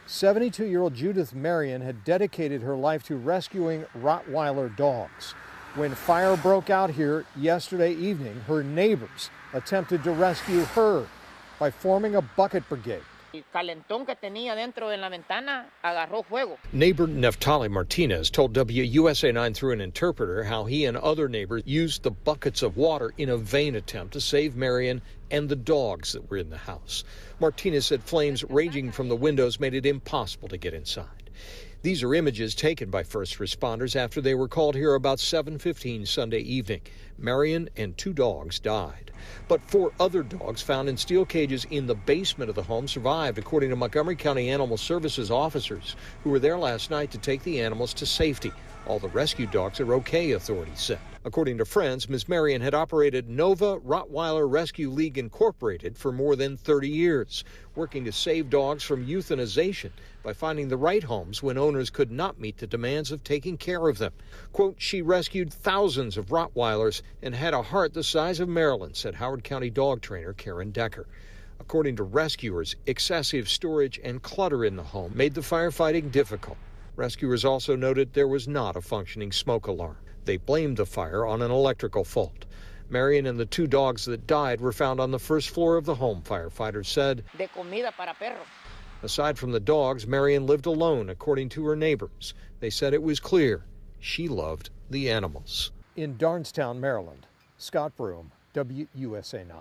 72-year-old Judith Marion had dedicated her life to rescuing Rottweiler dogs. When fire broke out here yesterday evening, her neighbors attempted to rescue her by forming a bucket brigade. El calentón que tenía dentro de la ventana agarró fuego. Neighbor Neftali Martinez told WUSA 9 through an interpreter how he and other neighbors used the buckets of water in a vain attempt to save Marion and the dogs that were in the house. Martinez said flames raging from the windows made it impossible to get inside. These are images taken by first responders after they were called here about 7:15 Sunday evening. Marion and 2 dogs died. But 4 other dogs found in steel cages in the basement of the home survived, according to Montgomery County Animal Services officers who were there last night to take the animals to safety. All the rescue dogs are okay, authorities said. According to friends, Ms. Marion had operated Nova Rottweiler Rescue League Incorporated for more than 30 years, working to save dogs from euthanization by finding the right homes when owners could not meet the demands of taking care of them. Quote, she rescued thousands of Rottweilers and had a heart the size of Maryland, said Howard County dog trainer Karen Decker. According to rescuers, excessive storage and clutter in the home made the firefighting difficult. Rescuers also noted there was not a functioning smoke alarm. They blamed the fire on an electrical fault. Marion and the 2 dogs that died were found on the first floor of the home, firefighters said. De comida para perros. Aside from the dogs, Marion lived alone, according to her neighbors. They said it was clear she loved the animals. In Darnestown, Maryland, Scott Broom, WUSA 9.